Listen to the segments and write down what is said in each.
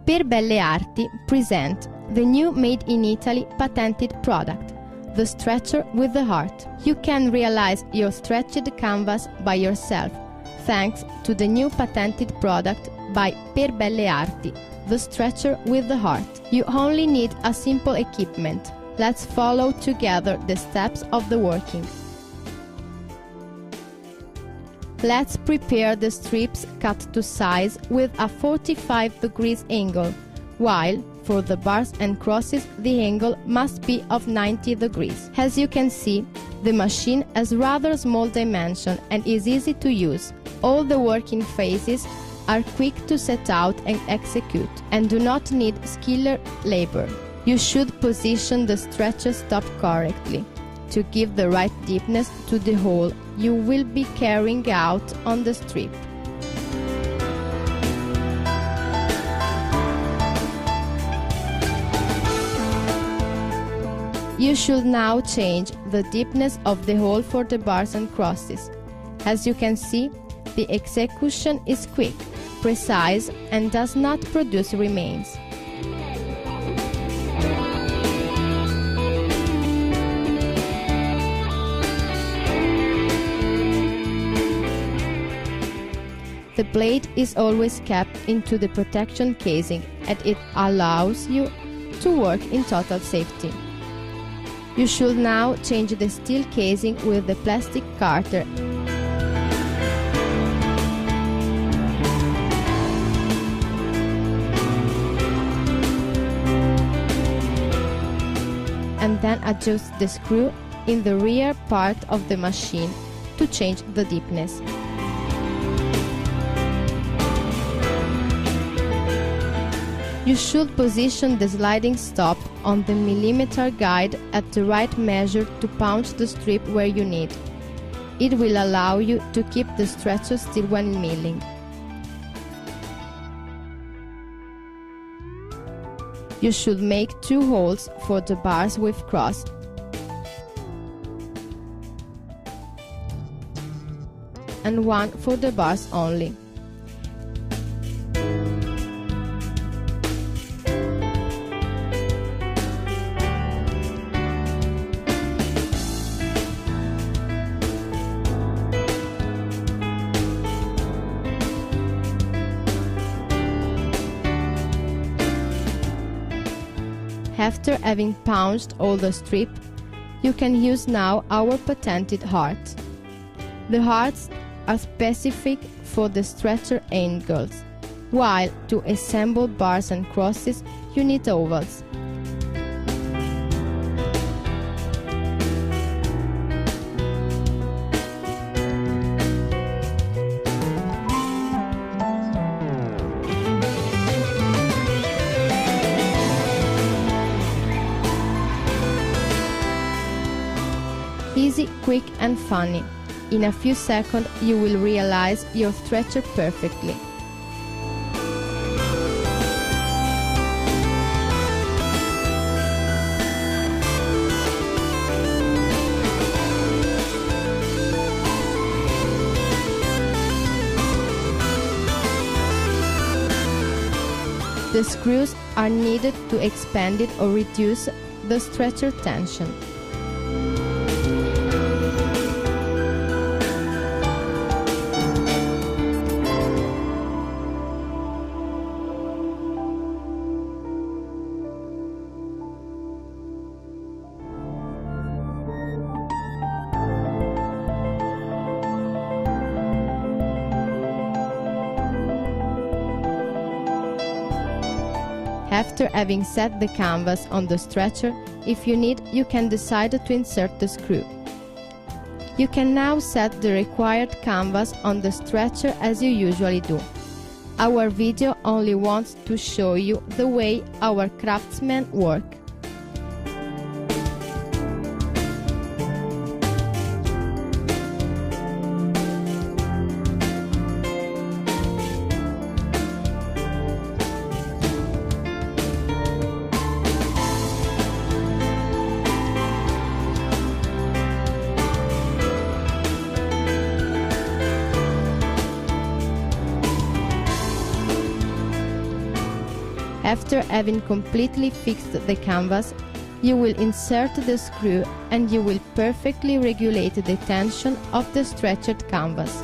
Per Belle Arti present the new made in Italy patented product, the stretcher with the heart. You can realize your stretched canvas by yourself, thanks to the new patented product by Per Belle Arti, the stretcher with the heart. You only need a simple equipment. Let's follow together the steps of the working. Let's prepare the strips cut to size with a 45 degrees angle, while for the bars and crosses the angle must be of 90 degrees. As you can see, the machine has rather small dimension and is easy to use. All the working phases are quick to set out and execute, and do not need skilled labor. You should position the stretcher stop correctly to give the right deepness to the hole you will be carrying out on the strip. You should now change the deepness of the hole for the bars and crosses. As you can see, the execution is quick, precise, and does not produce remains. The blade is always kept into the protection casing, and it allows you to work in total safety. You should now change the steel casing with the plastic carter. And then adjust the screw in the rear part of the machine to change the deepness. You should position the sliding stop on the millimeter guide at the right measure to punch the strip where you need. It will allow you to keep the stretcher still when milling. You should make 2 holes for the bars with cross and 1 for the bars only. After having punched all the strip, you can use now our patented heart. The hearts are specific for the stretcher angles, while to assemble bars and crosses you need ovals. Easy, quick and funny. In a few seconds you will realize your stretcher perfectly. The screws are needed to expand it or reduce the stretcher tension. After having set the canvas on the stretcher, if you need, you can decide to insert the screw. You can now set the required canvas on the stretcher as you usually do. Our video only wants to show you the way our craftsmen work. After having completely fixed the canvas, you will insert the screw and you will perfectly regulate the tension of the stretched canvas.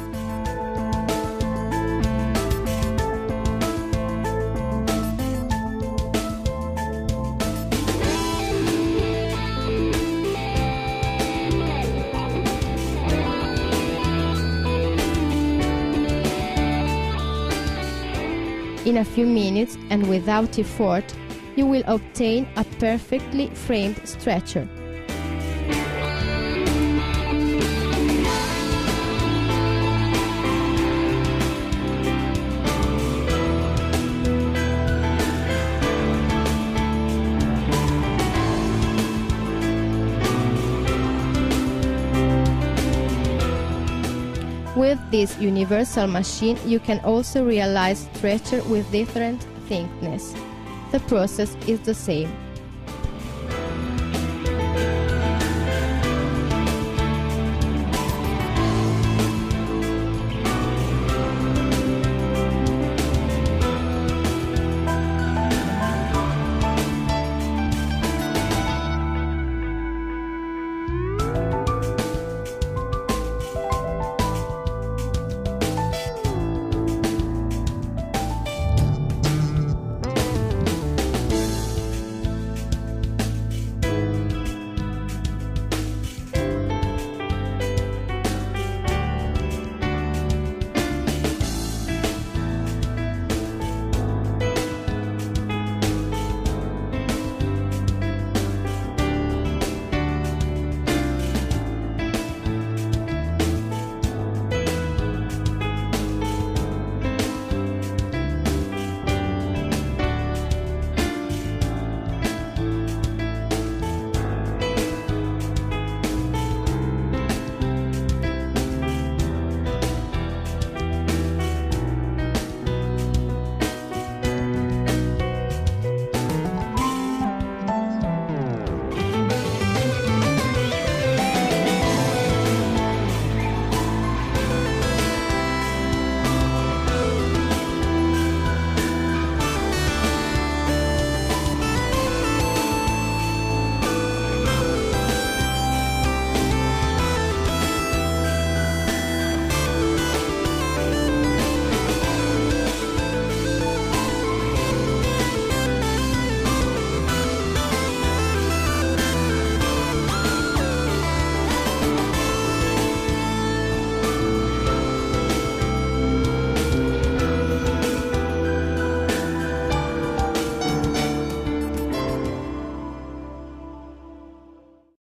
In a few minutes and without effort, you will obtain a perfectly framed stretcher. With this universal machine, you can also realize stretcher with different thickness. The process is the same.